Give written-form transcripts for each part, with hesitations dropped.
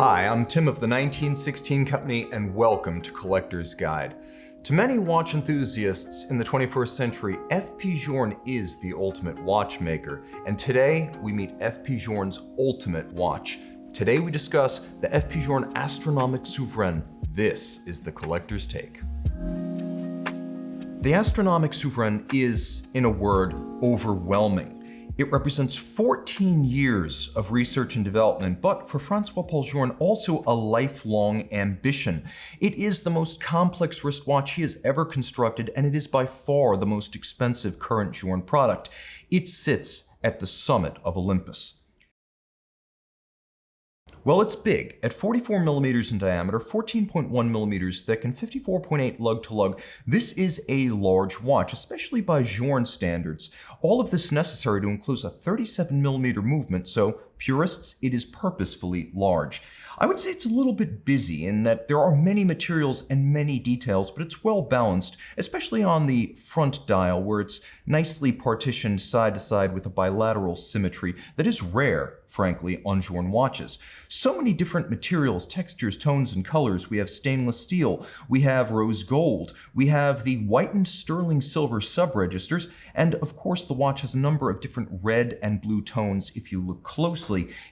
Hi, I'm Tim of the 1916 Company, and welcome to Collector's Guide. To many watch enthusiasts in the 21st century, FP Journe is the ultimate watchmaker, and today we meet FP Journe's ultimate watch. Today we discuss the FP Journe Astronomic Souveraine. This is the Collector's Take. The Astronomic Souveraine is, in a word, overwhelming. It represents 14 years of research and development, but for Francois-Paul Journe, also a lifelong ambition. It is the most complex wristwatch he has ever constructed, and it is by far the most expensive current Journe product. It sits at the summit of Olympus. Well, it's big. At 44 millimeters in diameter, 14.1 millimeters thick, and 54.8 lug-to-lug, this is a large watch, especially by Journe standards. All of this necessary to include a 37 millimeter movement, so purists, it is purposefully large. I would say it's a little bit busy in that there are many materials and many details, but it's well balanced, especially on the front dial where it's nicely partitioned side to side with a bilateral symmetry that is rare, frankly, on Journe watches. So many different materials, textures, tones, and colors. We have stainless steel, we have rose gold, we have the whitened sterling silver sub-registers, and of course the watch has a number of different red and blue tones. If you look closely,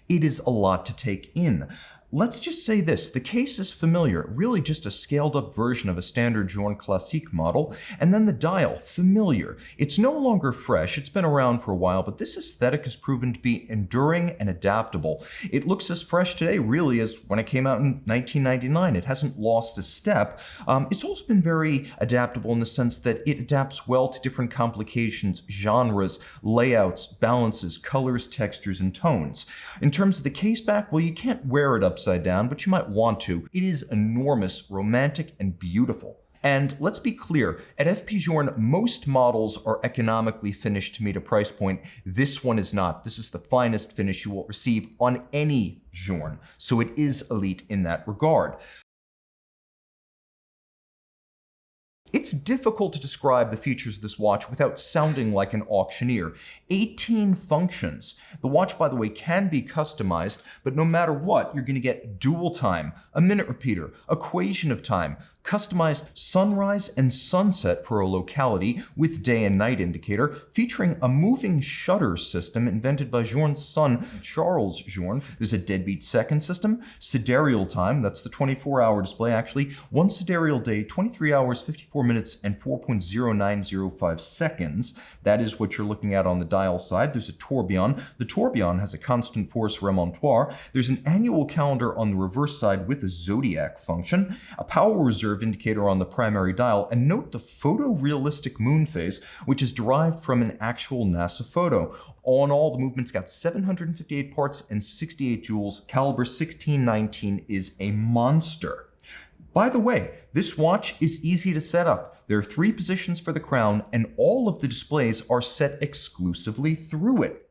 it is a lot to take in. Let's just say this, the case is familiar, really just a scaled up version of a standard Journe Classique model, and then the dial, familiar. It's no longer fresh, it's been around for a while, but this aesthetic has proven to be enduring and adaptable. It looks as fresh today really as when it came out in 1999. It hasn't lost a step. It's also been very adaptable in the sense that it adapts well to different complications, genres, layouts, balances, colors, textures, and tones. In terms of the case back, well, you can't wear it upside down, but you might want to. It is enormous, romantic, and beautiful. And let's be clear, at FP Journe, most models are economically finished to meet a price point. This one is not. This is the finest finish you will receive on any Journe, so it is elite in that regard. It's difficult to describe the features of this watch without sounding like an auctioneer. 18 functions. The watch, by the way, can be customized, but no matter what, you're going to get dual time, a minute repeater, equation of time, customized sunrise and sunset for a locality with day and night indicator, featuring a moving shutter system invented by Journe's son, Charles Journe. There's a deadbeat second system, sidereal time, that's the 24-hour display actually, one sidereal day, 23 hours, 54 minutes, and 4.0905 seconds. That is what you're looking at on the dial side. There's a tourbillon. The tourbillon has a constant force remontoire. There's an annual calendar on the reverse side with a zodiac function, a power reserve indicator on the primary dial, and note the photorealistic moon phase, which is derived from an actual NASA photo. All in all, the movement's got 758 parts and 68 joules. Caliber 1619 is a monster. By the way, this watch is easy to set up. There are 3 positions for the crown, and all of the displays are set exclusively through it.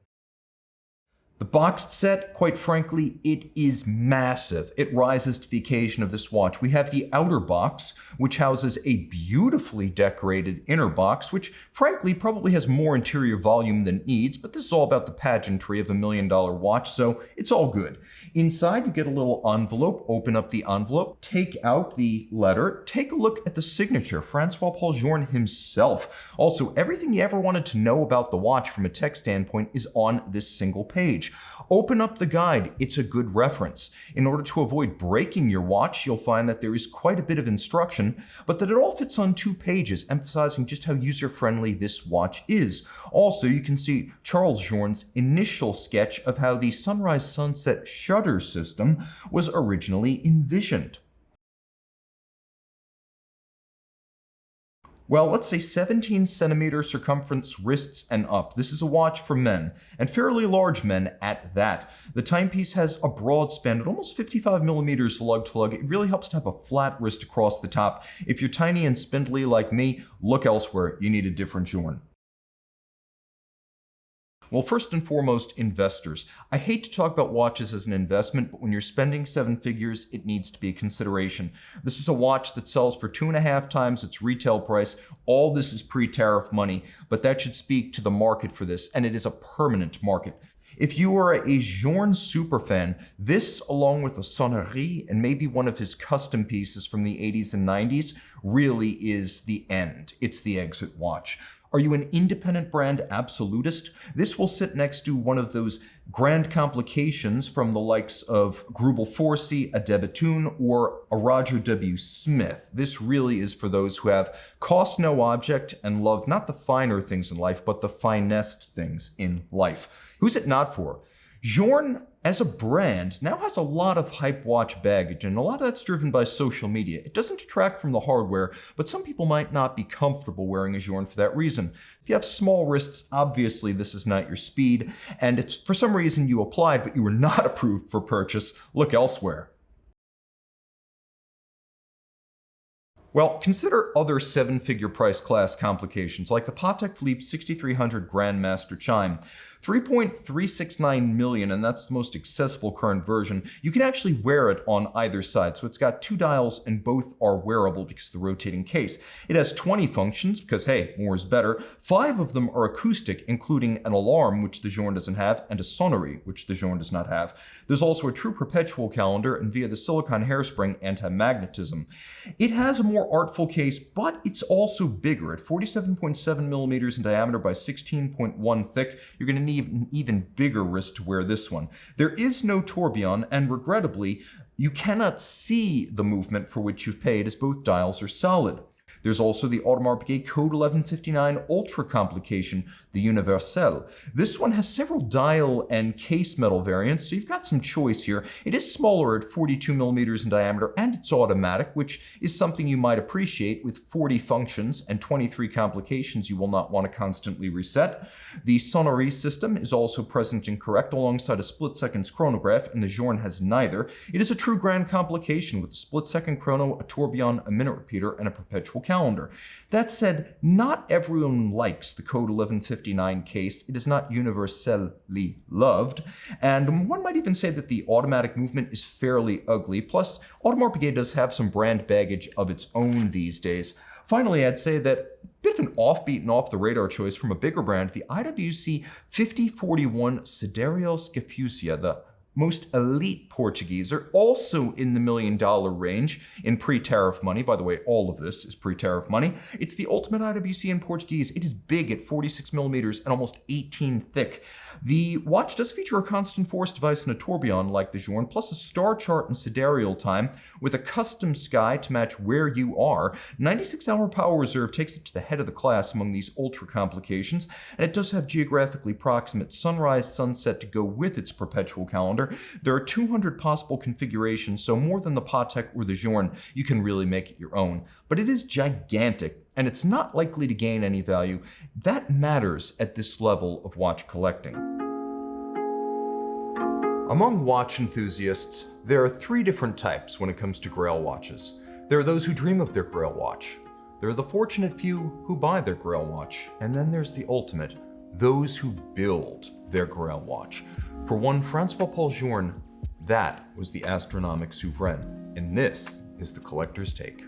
The boxed set, quite frankly, it is massive. It rises to the occasion of this watch. We have the outer box, which houses a beautifully decorated inner box, which frankly probably has more interior volume than it needs, but this is all about the pageantry of $1 million watch, so it's all good. Inside, you get a little envelope. Open up the envelope, take out the letter, take a look at the signature, Francois-Paul Journe himself. Also, everything you ever wanted to know about the watch from a tech standpoint is on this single page. Open up the guide, it's a good reference. In order to avoid breaking your watch, you'll find that there is quite a bit of instruction, but that it all fits on 2 pages, emphasizing just how user-friendly this watch is. Also, you can see Charles Journe's initial sketch of how the sunrise-sunset shutter system was originally envisioned. Well, let's say 17 centimeter circumference wrists and up. This is a watch for men, and fairly large men at that. The timepiece has a broad span at almost 55 millimeters lug-to-lug. It really helps to have a flat wrist across the top. If you're tiny and spindly like me, look elsewhere. You need a different Journe. Well, first and foremost, investors. I hate to talk about watches as an investment, but when you're spending 7 figures, it needs to be a consideration. This is a watch that sells for 2.5 times its retail price. All this is pre-tariff money, but that should speak to the market for this, and it is a permanent market. If you are a Journe superfan, this, along with a sonnerie and maybe one of his custom pieces from the 80s and 90s, really is the end. It's the exit watch. Are you an independent brand absolutist? This will sit next to one of those grand complications from the likes of Grubel Forsey, a de Bethune, or a Roger W. Smith. This really is for those who have cost no object and love not the finer things in life, but the finest things in life. Who's it not for? Journe, as a brand, now has a lot of hype watch baggage, and a lot of that's driven by social media. It doesn't detract from the hardware, but some people might not be comfortable wearing a Journe for that reason. If you have small wrists, obviously this is not your speed, and if for some reason you applied but you were not approved for purchase, look elsewhere. Well, consider other seven-figure price class complications like the Patek Philippe 6300 Grandmaster Chime. 3.369 million, and that's the most accessible current version. You can actually wear it on either side, so it's got two dials and both are wearable because of the rotating case. It has 20 functions because, hey, more is better. 5 of them are acoustic, including an alarm, which the Journe doesn't have, and a sonnerie, which the Journe does not have. There's also a true perpetual calendar and via the silicone hairspring anti-magnetism. It has a more artful case, but it's also bigger. At 47.7 millimeters in diameter by 16.1 thick, you're going to need an even bigger wrist to wear this one. There is no tourbillon, and regrettably, you cannot see the movement for which you've paid as both dials are solid. There's also the Audemars Piguet Code 1159 Ultra complication, the Universelle. This one has several dial and case metal variants, so you've got some choice here. It is smaller at 42 millimeters in diameter, and it's automatic, which is something you might appreciate with 40 functions and 23 complications you will not want to constantly reset. The sonnerie system is also present and correct alongside a split-seconds chronograph, and the Journe has neither. It is a true grand complication with a split-second chrono, a tourbillon, a minute repeater, and a perpetual calendar. That said, not everyone likes the Code 1159 case. It is not universally loved, and one might even say that the automatic movement is fairly ugly. Plus, Audemars Piguet does have some brand baggage of its own these days. Finally, I'd say that a bit of an offbeat and off-the-radar choice from a bigger brand, the IWC 5041 Sidereal Scafusia, the most elite Portuguese, are also in the $1 million range in pre-tariff money. By the way, all of this is pre-tariff money. It's the ultimate IWC in Portuguese. It is big at 46 millimeters and almost 18 thick. The watch does feature a constant force device and a tourbillon like the Journe, plus a star chart and sidereal time with a custom sky to match where you are. 96-hour power reserve takes it to the head of the class among these ultra complications, and it does have geographically proximate sunrise, sunset to go with its perpetual calendar. There are 200 possible configurations, so more than the Patek or the Journe, you can really make it your own. But it is gigantic, and it's not likely to gain any value. That matters at this level of watch collecting. Among watch enthusiasts, there are 3 different types when it comes to Grail watches. There are those who dream of their Grail watch. There are the fortunate few who buy their Grail watch. And then there's the ultimate, those who build their Grail watch. For one Francois-Paul Journe, that was the Astronomic Souveraine. And this is the Collector's Take.